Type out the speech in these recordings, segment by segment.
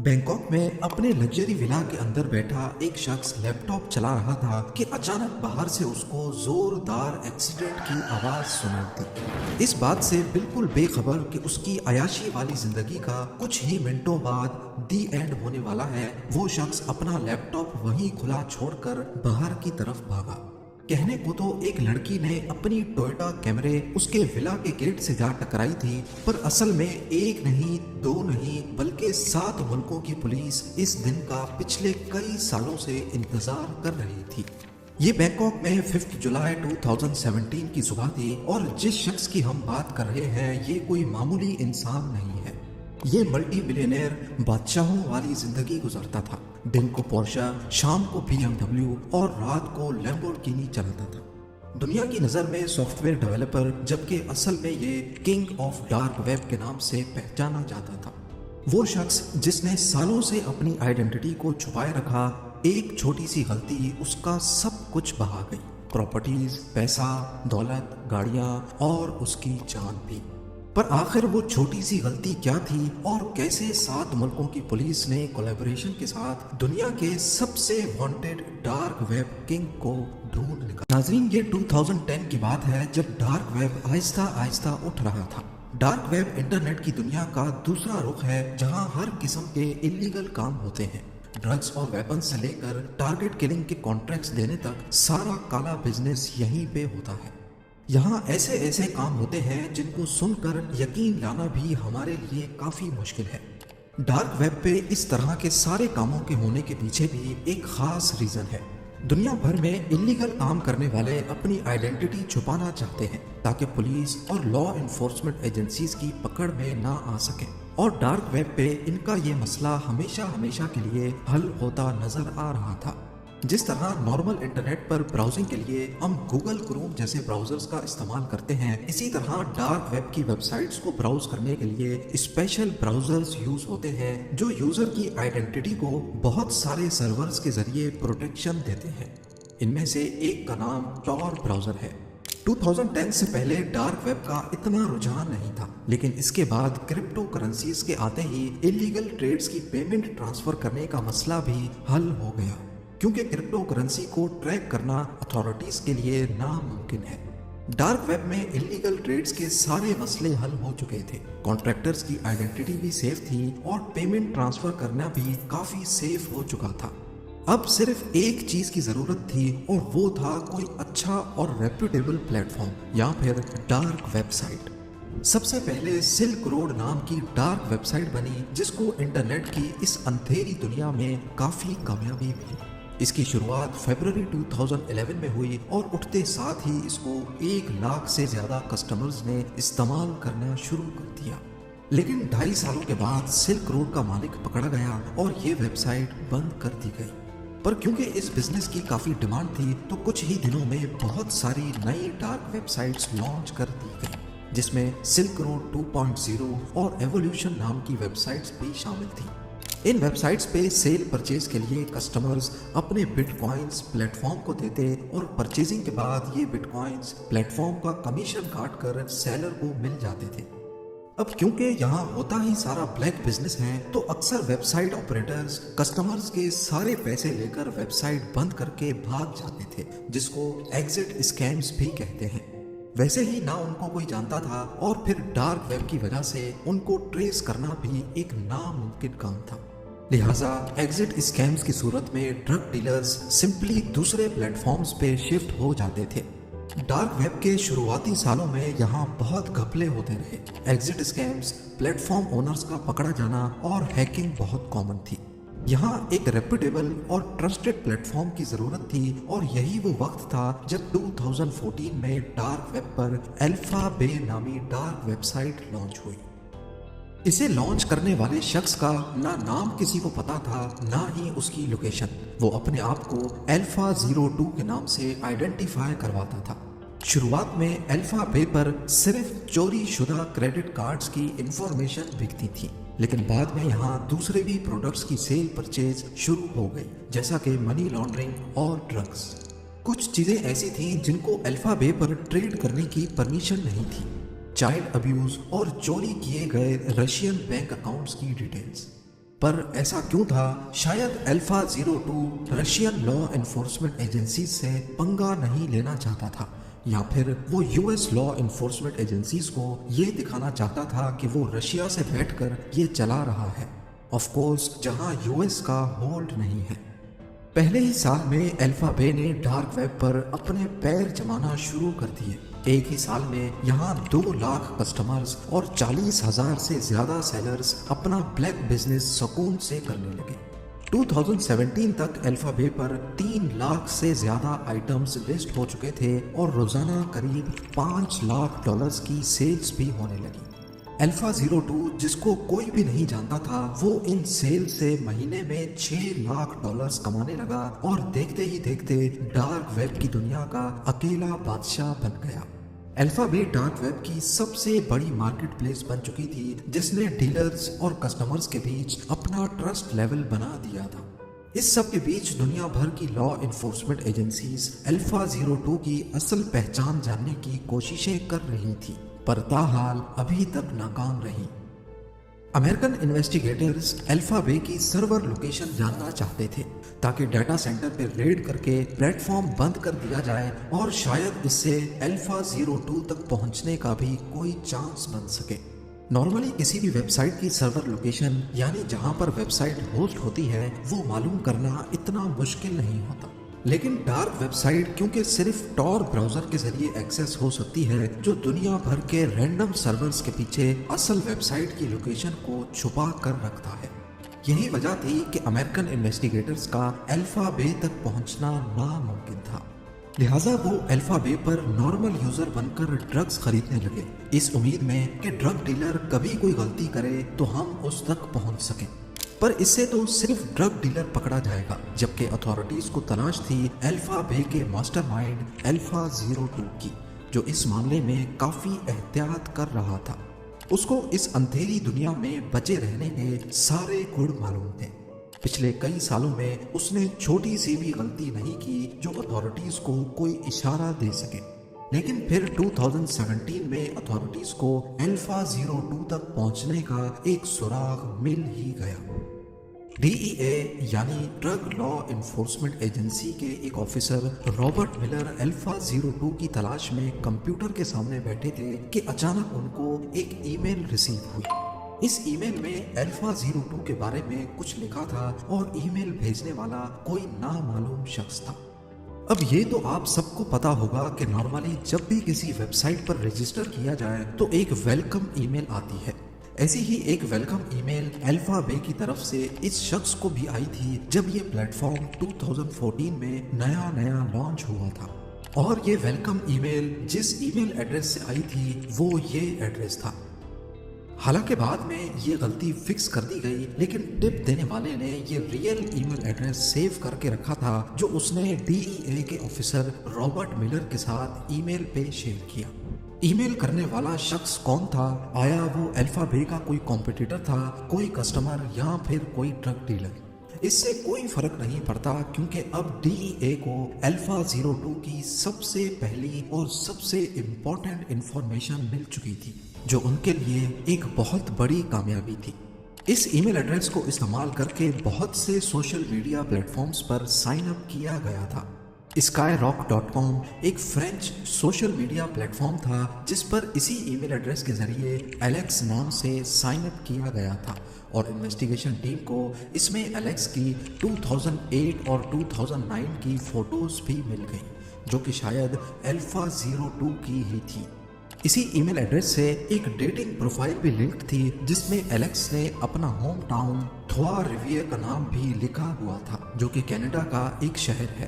Bangkok में अपने luxury villa के अंदर बैठा एक शख्स लैपटॉप चला रहा था कि अचानक बाहर से उसको जोरदार एक्सीडेंट की आवाज सुनाई दी। इस बात से बिल्कुल बेखबर कि उसकी अयाशी वाली जिंदगी का कुछ ही मिनटों बाद दी एंड होने वाला है, वो शख्स अपना लैपटॉप वहीं खुला छोड़कर बाहर की तरफ भागा। कहने को तो एक लड़की ने अपनी टोयोटा कैमरे उसके विला के गेट से जा टकराई थी, पर असल में एक नहीं, दो नहीं, बल्कि 7 मुल्कों की पुलिस इस दिन का पिछले कई सालों से इंतजार कर रही थी। ये बैंकॉक में 5 जुलाई 2017 की सुबह थी और जिस शख्स की हम बात कर रहे हैं ये कोई मामूली इंसान नहीं है। ये मल्टी बिलियनेयर बादशाहों वाली जिंदगी गुजारता था। दिन को पोर्शा, शाम को BMW और रात को लैम्बोर्गिनी चलाता था। दुनिया की नज़र में सॉफ्टवेयर डेवलपर, जबकि असल में ये किंग ऑफ डार्क वेब के नाम से पहचाना जाता था। वो शख्स जिसने सालों से अपनी आइडेंटिटी को छुपाए रखा, एक छोटी सी गलती उसका सब कुछ बहा गई। प्रॉपर्टीज, पैसा, दौलत, गाड़ियां और उसकी जान भी। पर आखिर वो छोटी सी गलती क्या थी और कैसे 7 मुल्कों की पुलिस ने कोलैबोरेशन के साथ दुनिया के सबसे वांटेड डार्क वेब किंग को ढूंढ निकाला। नाजरीन, ये 2010 की बात है जब डार्क वेब आहिस्ता आहिस्ता उठ रहा था। डार्क वेब इंटरनेट की दुनिया का दूसरा रुख है जहां हर किस्म के इलीगल काम होते हैं। ड्रग्स और वेपन से लेकर टारगेट किलिंग के कॉन्ट्रैक्ट्स देने तक सारा काला बिजनेस यहीं पे होता है। यहाँ ऐसे ऐसे काम होते हैं जिनको सुनकर यकीन लाना भी हमारे लिए काफी मुश्किल है। डार्क वेब पे इस तरह के सारे कामों के होने के पीछे भी एक खास रीजन है। दुनिया भर में इलीगल काम करने वाले अपनी आइडेंटिटी छुपाना चाहते हैं ताकि पुलिस और लॉ इन्फोर्समेंट एजेंसीज की पकड़ में ना आ सके। और डार्क वेब पे इनका ये मसला हमेशा हमेशा के लिए हल होता नजर आ रहा था। जिस तरह नॉर्मल इंटरनेट पर ब्राउजिंग के लिए हम गूगल क्रोम जैसे ब्राउजर्स का इस्तेमाल करते हैं, इसी तरह डार्क वेब की वेबसाइट्स को ब्राउज करने के लिए स्पेशल ब्राउजर्स यूज होते हैं जो यूजर की आइडेंटिटी को बहुत सारे सर्वर्स के जरिए प्रोटेक्शन देते हैं। इनमें से एक का नाम टॉर ब्राउजर है। 2010 से पहले डार्क वेब का इतना रुझान नहीं था, लेकिन इसके बाद क्रिप्टो करेंसीज के आते ही इलीगल ट्रेड्स की पेमेंट ट्रांसफर करने का मसला भी हल हो गया, क्योंकि क्रिप्टो करेंसी को ट्रैक करना अथॉरिटीज के लिए नामुमकिन है। डार्क वेब में इलीगल ट्रेड्स के सारे मसले हल हो चुके थे। कॉन्ट्रैक्टर्स की आइडेंटिटी भी सेफ थी और पेमेंट ट्रांसफर करना भी काफी सेफ हो चुका था। अब सिर्फ एक चीज की जरूरत थी और वो था कोई अच्छा और रेप्यूटेबल प्लेटफॉर्म या फिर डार्क वेबसाइट। सबसे पहले सिल्क रोड नाम की डार्क वेबसाइट बनी जिसको इंटरनेट की इस अंधेरी दुनिया में काफी कामयाबी मिली। इसकी शुरुआत फरवरी 2011 में हुई और उठते साथ ही इसको 1 लाख से ज्यादा कस्टमर्स ने इस्तेमाल करना शुरू कर दिया। लेकिन 2.5 सालों के बाद सिल्क रोड का मालिक पकड़ा गया और ये वेबसाइट बंद कर दी गई। पर क्योंकि इस बिजनेस की काफी डिमांड थी तो कुछ ही दिनों में बहुत सारी नई डार्क वेबसाइट्स लॉन्च कर दी गई, जिसमें सिल्क रोड 2.0 और एवोल्यूशन नाम की वेबसाइट्स भी शामिल थी। इन वेबसाइट्स पे सेल परचेज के लिए कस्टमर्स अपने बिटकॉइंस प्लेटफॉर्म को देते और परचेजिंग के बाद ये बिटकॉइंस प्लेटफॉर्म का कमीशन काट कर सेलर को मिल जाते थे। अब क्योंकि यहाँ होता ही सारा ब्लैक बिजनेस है तो अक्सर वेबसाइट ऑपरेटर्स कस्टमर्स के सारे पैसे लेकर वेबसाइट बंद करके भाग जाते थे, जिसको एग्जिट स्कैम्स भी कहते हैं। वैसे ही ना उनको कोई जानता था और फिर डार्क वेब की वजह से उनको ट्रेस करना भी एक नामुमकिन काम था। लिहाजा एग्जिट स्कैम्स की सूरत में ड्रग डीलर्स सिंपली दूसरे प्लेटफॉर्म्स पे शिफ्ट हो जाते थे। डार्क वेब के शुरुआती सालों में यहाँ बहुत घपले होते रहे। एग्जिट स्कैम्स, प्लेटफॉर्म ओनर्स का पकड़ा जाना और हैकिंग बहुत कॉमन थी। यहाँ एक रेप्यूटेबल और ट्रस्टेड प्लेटफॉर्म की जरूरत थी और यही वो वक्त था जब 2014 में डार्क वेब पर अल्फा बे नामी डार्क वेबसाइट लॉन्च हुई। इसे लॉन्च करने वाले शख्स का ना नाम किसी को पता था, ना ही उसकी लोकेशन। वो अपने आप को अल्फा 02 के नाम से आइडेंटिफाई करवाता था। शुरुआत में अल्फा बे पर सिर्फ चोरी शुदा क्रेडिट कार्ड्स की इंफॉर्मेशन बिकती थी, लेकिन बाद में यहाँ दूसरे भी प्रोडक्ट्स की सेल परचेज शुरू हो गई, जैसा कि मनी लॉन्ड्रिंग और ड्रग्स। कुछ चीजें ऐसी थीं जिनको अल्फा बे पर ट्रेड करने की परमिशन नहीं थी। चाइल्ड अब्यूज और चोरी किए गए रशियन बैंक अकाउंट्स की डिटेल्स। پر ایسا کیوں تھا؟ شاید alpha 02 Russian law enforcement agencies سے پنگا نہیں لینا چاہتا تھا، یا پھر وہ U S law enforcement agencies کو یہ دکھانا چاہتا تھا کہ وہ رشیا سے بیٹھ کر یہ چلا رہا ہے، آف کورس جہاں یو ایس کا ہولڈ نہیں ہے۔ پہلے ہی سال میں الفا بے نے ڈارک ویب پر اپنے پیر جمانا شروع کر دیے۔ ایک ہی سال میں یہاں 2 لاکھ کسٹمرز اور 40,000 سے زیادہ سیلرز اپنا بلیک بزنس سکون سے کرنے لگے۔ 2017 تک الفا بے پر 3 لاکھ سے زیادہ آئٹمز لسٹ ہو چکے تھے اور روزانہ قریب $5 لاکھ کی سیلز بھی ہونے لگی۔ الفا 02 جس کو کوئی بھی نہیں جانتا تھا، وہ ان سیل سے مہینے میں $6 لاکھ کمانے لگا اور دیکھتے ہی دیکھتے ڈارک ویب کی دنیا کا اکیلا بادشاہ بن گیا۔ الفا بے ڈارک ویب کی سب سے بڑی مارکیٹ پلیس بن چکی تھی، جس نے ڈیلرز اور کسٹمرز کے بیچ اپنا ٹرسٹ لیول بنا دیا تھا۔ اس سب کے بیچ دنیا بھر کی لا انفورسمنٹ ایجنسیز الفا 02 کی اصل پہچان جاننے کی کوششیں کر رہی تھی، پر تاحال ابھی تک ناکام رہی۔ امریکن انویسٹیگیٹرز الفا بے کی سرور لوکیشن جاننا چاہتے تھے تاکہ ڈیٹا سینٹر پہ ریڈ کر کے پلیٹ فارم بند کر دیا جائے اور شاید اس سے الفا 02 تک پہنچنے کا بھی کوئی چانس بن سکے۔ نارملی کسی بھی ویب سائٹ کی سرور لوکیشن یعنی جہاں پر ویب سائٹ ہوسٹ ہوتی ہے وہ معلوم کرنا اتنا مشکل نہیں ہوتا، لیکن ڈارک ویب سائٹ کیونکہ صرف ٹور براؤزر کے ذریعے ایکسیس ہو سکتی ہے، جو دنیا بھر کے رینڈم سرورز کے پیچھے اصل ویب سائٹ کی لوکیشن کو چھپا کر رکھتا ہے۔ یہی وجہ تھی کہ امریکن انویسٹیگیٹرز کا الفا بے تک پہنچنا ناممکن تھا، لہٰذا وہ الفا بے پر نارمل یوزر بن کر ڈرگز خریدنے لگے، اس امید میں کہ ڈرگ ڈیلر کبھی کوئی غلطی کرے تو ہم اس تک پہنچ سکیں۔ پر اس سے تو صرف ڈرگ ڈیلر پکڑا جائے گا، جبکہ اتھارٹیز کو تلاش تھی الفا بے کے ماسٹر مائنڈ الفا 02 کی، جو اس معاملے میں کافی احتیاط کر رہا تھا۔ اس کو اس اندھیری دنیا میں بچے رہنے کے سارے گڑ معلوم تھے۔ پچھلے کئی سالوں میں اس نے چھوٹی سی بھی غلطی نہیں کی جو اتھارٹیز کو کوئی اشارہ دے سکے، لیکن پھر 2017 میں اتھارٹیز کو الفا 02 تک پہنچنے کا ایک سراغ مل ہی گیا۔ ڈی ای اے یعنی ڈرگ لا انفورسمنٹ ایجنسی کے ایک آفیسر رابرٹ ملر الفا 02 کی تلاش میں کمپیوٹر کے سامنے بیٹھے تھے کہ اچانک ان کو ایک ای میل ریسیو ہوئی۔ اس ای میل میں الفا 02 کے بارے میں کچھ لکھا تھا اور ای میل بھیجنے والا کوئی نامعلوم شخص تھا۔ اب یہ تو آپ سب کو پتا ہوگا کہ نارملی جب بھی کسی ویب سائٹ پر رجسٹر کیا جائے تو ایک ویلکم ای میل آتی ہے۔ ایسی ہی ایک ویلکم ای میل الفا بے کی طرف سے اس شخص کو بھی آئی تھی جب یہ پلیٹ فارم 2014 میں نیا لانچ ہوا تھا، اور یہ ویلکم ای میل جس ای میل ایڈریس سے آئی تھی وہ یہ ایڈریس تھا۔ حالانکہ بعد میں یہ غلطی فکس کر دی گئی، لیکن ٹپ دینے والے نے یہ ریئل ای میل ایڈریس سیو کر کے رکھا تھا جو اس نے ڈی ای اے کے آفیسر رابرٹ ملر کے ساتھ ای میل پہ شیئر کیا۔ ای میل کرنے والا شخص کون تھا؟ آیا وہ الفا بے کا کوئی کمپٹیٹر تھا، کوئی کسٹمر، یا پھر کوئی ڈرگ ڈیلر؟ اس سے کوئی فرق نہیں پڑتا، کیونکہ اب ڈی ای اے کو الفا 02 کی سب سے پہلی اور سب سے امپورٹنٹ انفارمیشن مل چکی تھی، جو ان کے لیے ایک بہت بڑی کامیابی تھی۔ اس ای میل ایڈریس کو استعمال کر کے بہت سے سوشل میڈیا پلیٹ فارمز پر سائن اپ کیا گیا تھا۔ skyrock.com ایک French social media plate form تھا جس پر اسی ای میل ایڈریس کے ذریعے ایلیکس نام سے سائن اپ کیا گیا تھا، اور انویسٹیگیشن ٹیم کو اس میں ایلیکس کی 2008 اور 2009 کی فوٹوز بھی مل گئیں، جو کہ شاید الفا 02 کی ہی تھی۔ اسی ای میل ایڈریس سے ایک ڈیٹنگ پروفائل بھی لنک تھی جس میں ایلیکس نے اپنا ہوم ٹاؤن تھوا ریویئر کا نام بھی لکھا ہوا تھا، جو کہ کینیڈا کا ایک شہر ہے۔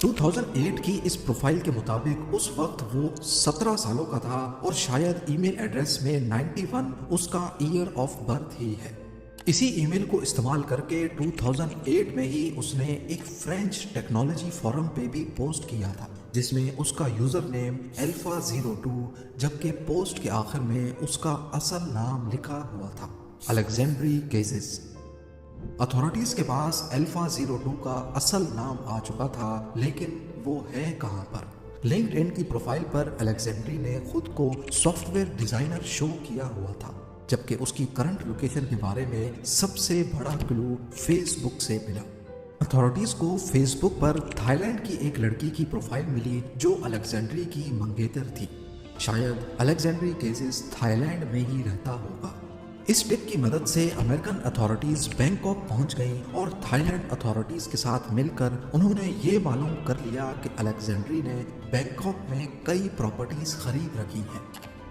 2008 کی اس پروفائل کے مطابق اس وقت وہ 17 سالوں کا تھا، اور شاید ای میل ایڈریس میں 91 اس کا ایئر آف برتھ ہی ہے۔ اسی ای میل کو استعمال کر کے 2008 میں ہی اس نے ایک فرینچ ٹیکنالوجی فورم پہ بھی پوسٹ کیا تھا جس میں اس کا یوزر نیم الفا 02، جبکہ پوسٹ کے آخر میں اس کا اصل نام لکھا ہوا تھا، الیگزینڈری کیزز۔ اتھارٹیز کے پاس الفا 02 کا اصل نام آ چکا تھا، لیکن وہ ہے کہاں پر؟ لنکڈ ان کی پروفائل پر الیگزینڈری نے خود کو سافٹ ویئر ڈیزائنر شو کیا ہوا تھا۔ जबकि उसकी करंट लोकेशन के बारे में सबसे बड़ा क्लू फेसबुक से मिला। अथॉरिटीज को फेसबुक पर थाईलैंड की एक लड़की की प्रोफाइल मिली जो अलेक्जेंड्री की मंगेतर थी। शायद अलेक्जेंड्री केसेस थाईलैंड में ही रहता होगा। इस टिप की मदद से अमेरिकन अथॉरिटीज बैंकॉक पहुंच गई और थाईलैंड अथॉरिटीज के साथ मिलकर उन्होंने ये मालूम कर लिया कि अलेक्जेंड्री ने बैंकॉक में कई प्रॉपर्टीज खरीद रखी हैं।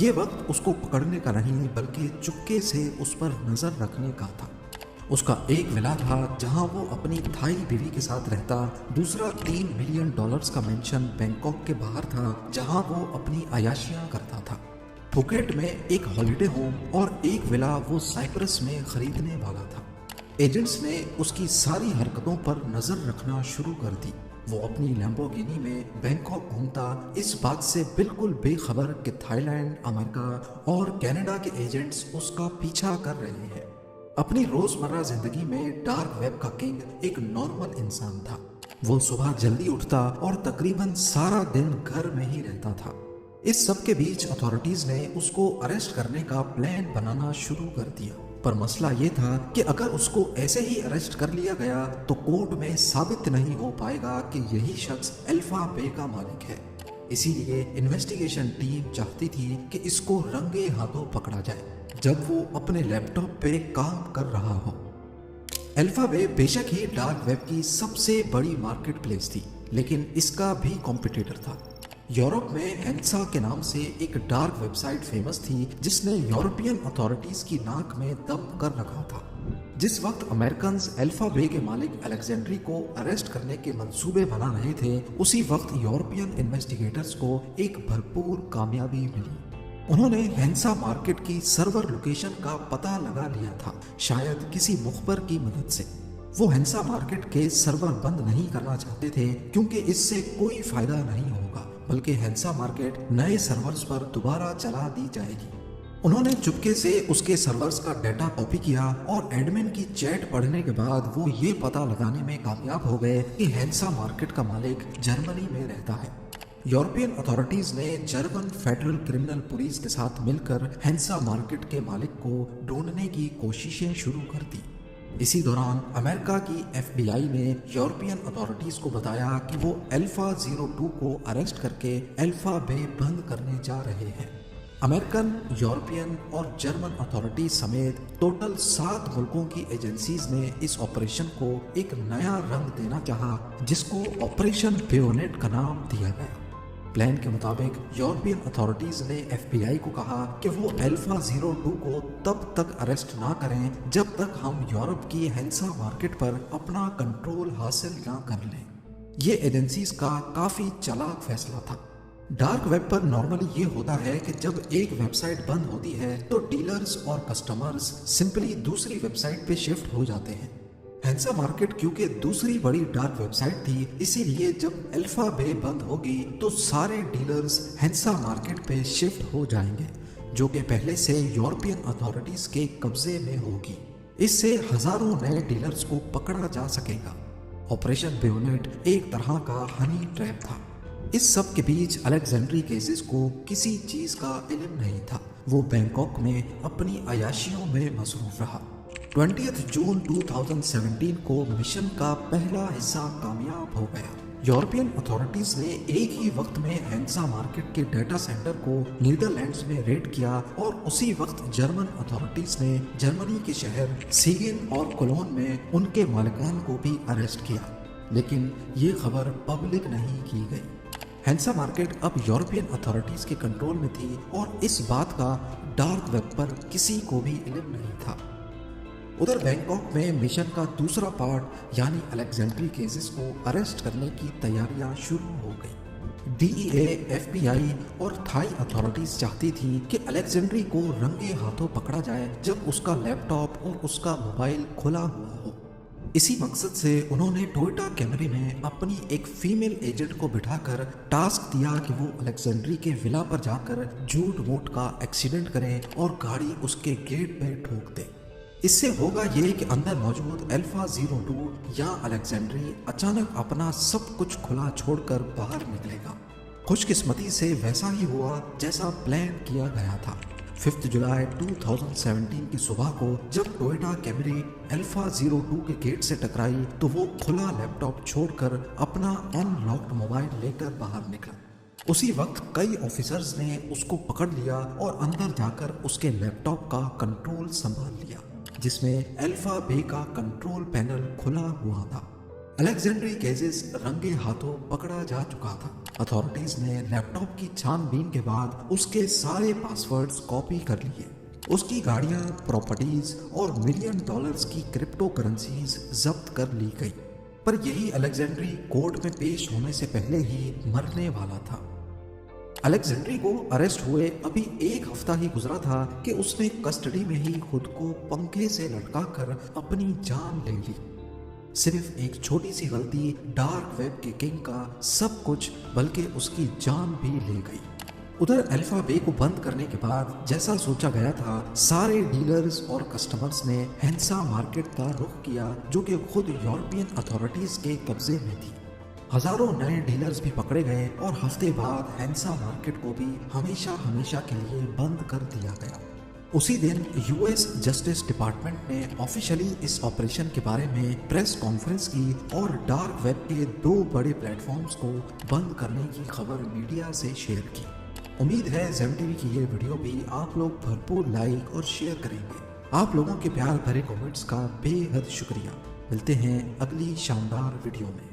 ये वक्त उसको पकड़ने का नहीं बल्कि चुपके से उस पर नजर रखने का था। उसका एक विला था जहां वो अपनी थाई बीवी के साथ रहता। दूसरा $3 मिलियन का मेंशन बैंकॉक के बाहर था जहां वो अपनी अयाशियां करता था। फुकेट में एक हॉलिडे होम और एक विला वो साइप्रस में खरीदने वाला था। एजेंट्स ने उसकी सारी हरकतों पर नजर रखना शुरू कर दी। वो अपनी लैम्बोर्गिनी में बैंकॉक घूमता, इस बात से बिल्कुल बेखबर कि थाईलैंड, अमेरिका और कनाडा के एजेंट्स उसका पीछा कर रहे हैं। अपनी रोजमर्रा जिंदगी में डार्क वेब का किंग एक नॉर्मल इंसान था। वो सुबह जल्दी उठता और तकरीबन सारा दिन घर में ही रहता था। इस सब के बीच अथॉरिटीज ने उसको अरेस्ट करने का प्लान बनाना शुरू कर दिया, पर मसला ये था कि अगर उसको ऐसे ही अरेस्ट कर लिया गया तो कोर्ट में साबित नहीं हो पाएगा कि यही शख्स अल्फा बे का मालिक है। इसीलिए इन्वेस्टिगेशन टीम चाहती थी कि इसको रंगे हाथों पकड़ा जाए जब वो अपने लैपटॉप पे काम कर रहा हो। अल्फा बे बेशक ही डार्क वेब की सबसे बड़ी मार्केट प्लेस थी, लेकिन इसका भी कॉम्पिटिटर था। यूरोप में हेंसा के नाम से एक डार्क वेबसाइट फेमस थी जिसने यूरोपियन अथॉरिटीज की नाक में दम कर रखा था। जिस वक्त अमेरिकन अल्फा बे के मालिक अलेक्जेंड्री को अरेस्ट करने के मंसूबे बना रहे थे, उसी वक्त यूरोपियन इन्वेस्टिगेटर्स को एक भरपूर कामयाबी मिली। उन्होंने हेंसा मार्केट की सर्वर लोकेशन का पता लगा लिया था, शायद किसी मुखबर की मदद से। वो हेंसा मार्केट के सर्वर बंद नहीं करना चाहते थे क्योंकि इससे कोई फायदा नहीं होगा, बल्कि हेंसा मार्केट नए सर्वर्स पर दोबारा चला दी जाएगी। उन्होंने चुपके से उसके सर्वर्स का डाटा कॉपी किया और एडमिन की चैट पढ़ने के बाद वो ये पता लगाने में कामयाब हो गए कि हेंसा मार्केट का मालिक जर्मनी में रहता है। यूरोपियन अथॉरिटीज ने जर्मन फेडरल क्रिमिनल पुलिस के साथ मिलकर हेंसा मार्केट के मालिक को ढूंढने की कोशिशें शुरू कर दी। इसी दौरान अमेरिका की FBI ने यूरोपियन अथॉरिटीज को बताया कि वो अल्फा 02 को अरेस्ट करके अल्फा बे बंद करने जा रहे हैं। अमेरिकन, यूरोपियन और जर्मन अथॉरिटीज समेत टोटल 7 मुल्कों की एजेंसीज ने इस ऑपरेशन को एक नया रंग देना चाहा, जिसको ऑपरेशन बेयोनेट का नाम दिया गया। प्लान के मुताबिक यूरोपियन अथॉरिटीज ने FBI को कहा कि वो अल्फा 02 को तब तक अरेस्ट ना करें जब तक हम यूरोप की हेंसा मार्केट पर अपना कंट्रोल हासिल ना कर लें। ये एजेंसीज का काफी चालाक फैसला था। डार्क वेब पर नॉर्मली ये होता है कि जब एक वेबसाइट बंद होती है तो डीलर्स और कस्टमर्स सिंपली दूसरी वेबसाइट पे शिफ्ट हो जाते हैं। हेंसा मार्केट क्योंकि दूसरी बड़ी डार्क वेबसाइट थी, इसीलिए जब अल्फा बे बंद होगी तो सारे डीलर्स हेंसा मार्केट पे शिफ्ट हो जाएंगे, जो कि पहले से यूरोपियन अथॉरिटीज के कब्जे में होगी। इससे हजारों नए डीलर्स को पकड़ा जा सकेगा। ऑपरेशन बेयोनेट एक तरह का हनी ट्रैप था। इस सब के बीच अलेक्जेंड्री केसेस को किसी चीज का इल्म नहीं था। वो बैंकॉक में अपनी अयाशियों में मसरूफ रहा। 20 जून 2017 को मिशन का पहला हिस्सा कामयाब हो गया। यूरोपियन अथॉरिटीज ने एक ही वक्त में हेंसा मार्केट के डाटा सेंटर को नीदरलैंड्स में रेड किया और उसी वक्त जर्मन अथॉरिटीज ने जर्मनी के शहर सीगन और कोलोन में उनके मालिकान को भी अरेस्ट किया, लेकिन ये खबर पब्लिक नहीं की गई। हेंसा मार्केट अब यूरोपियन अथॉरिटीज के कंट्रोल में थी और इस बात का डार्क वेब पर किसी को भी इल्म नहीं था। उधर बैंकॉक में मिशन का दूसरा पार्ट यानी अलेक्जेंड्री केसेस को अरेस्ट करने की तैयारियां शुरू हो गई। DEA, FBI और थाई अथॉरिटीज चाहती थी कि अलेक्जेंड्री को रंगे हाथों पकड़ा जाए जब उसका लैपटॉप और उसका मोबाइल खुला हुआ हो। इसी मकसद से उन्होंने टोयोटा कैमरी में अपनी एक फीमेल एजेंट को बिठाकर टास्क दिया कि वो अलेक्जेंड्री के विला पर जाकर झूठ मूठ का एक्सीडेंट करें और गाड़ी उसके गेट पे ठोक दे। इससे होगा ये कि अंदर मौजूद अल्फा 02 या अलेक्जेंड्री अचानक अपना सब कुछ खुला छोड़कर बाहर निकलेगा। खुशकिस्मती से वैसा ही हुआ जैसा प्लान किया गया था। 5 जुलाई 2017 की सुबह को जब टोयोटा कैमरी अल्फा 02 के गेट से टकराई तो वो खुला लैपटॉप छोड़कर अपना अनलॉक्ड मोबाइल लेकर बाहर निकला। उसी वक्त कई ऑफिसर्स ने उसको पकड़ लिया और अंदर जाकर उसके लैपटॉप का कंट्रोल संभाल लिया, जिसमें अल्फा बे का कंट्रोल पैनल खुला हुआ था। अलेक्जेंड्री केजेस रंगे हाथों पकड़ा जा चुका था। अथॉरिटीज ने लैपटॉप की छानबीन के बाद उसके सारे पासवर्ड्स कॉपी कर लिए। उसकी गाड़ियां, प्रॉपर्टीज और $1 मिलियन की क्रिप्टो करेंसीज जब्त कर ली गई। पर यही अलेक्जेंड्री कोर्ट में पेश होने से पहले ही मरने वाला था। अलेक्जेंड्री को अरेस्ट हुए अभी 1 हफ्ता ही गुजरा था कि उसने कस्टडी में ही खुद को पंखे से लटकाकर अपनी जान ले ली। सिर्फ एक छोटी सी गलती डार्क वेब के किंग का सब कुछ बल्कि उसकी जान भी ले गई। उधर अल्फा बे को बंद करने के बाद जैसा सोचा गया था, सारे डीलर्स और कस्टमर्स ने हैंसा मार्केट का रुख किया, जो कि खुद यूरोपियन अथॉरिटीज के कब्जे में थी। हजारों नए डीलर्स भी पकड़े गए और हफ्ते बाद हैंसा मार्केट को भी हमेशा हमेशा के लिए बंद कर दिया गया। उसी दिन यूएस जस्टिस डिपार्टमेंट ने ऑफिशियली इस ऑपरेशन के बारे में प्रेस कॉन्फ्रेंस की और डार्क वेब के 2 बड़े प्लेटफॉर्म्स को बंद करने की खबर मीडिया से शेयर की। उम्मीद है ज़ेम टीवी की ये वीडियो भी आप लोग भरपूर लाइक और शेयर करेंगे। आप लोगों के प्यार भरे कमेंट्स का बेहद शुक्रिया। मिलते हैं अगली शानदार वीडियो में।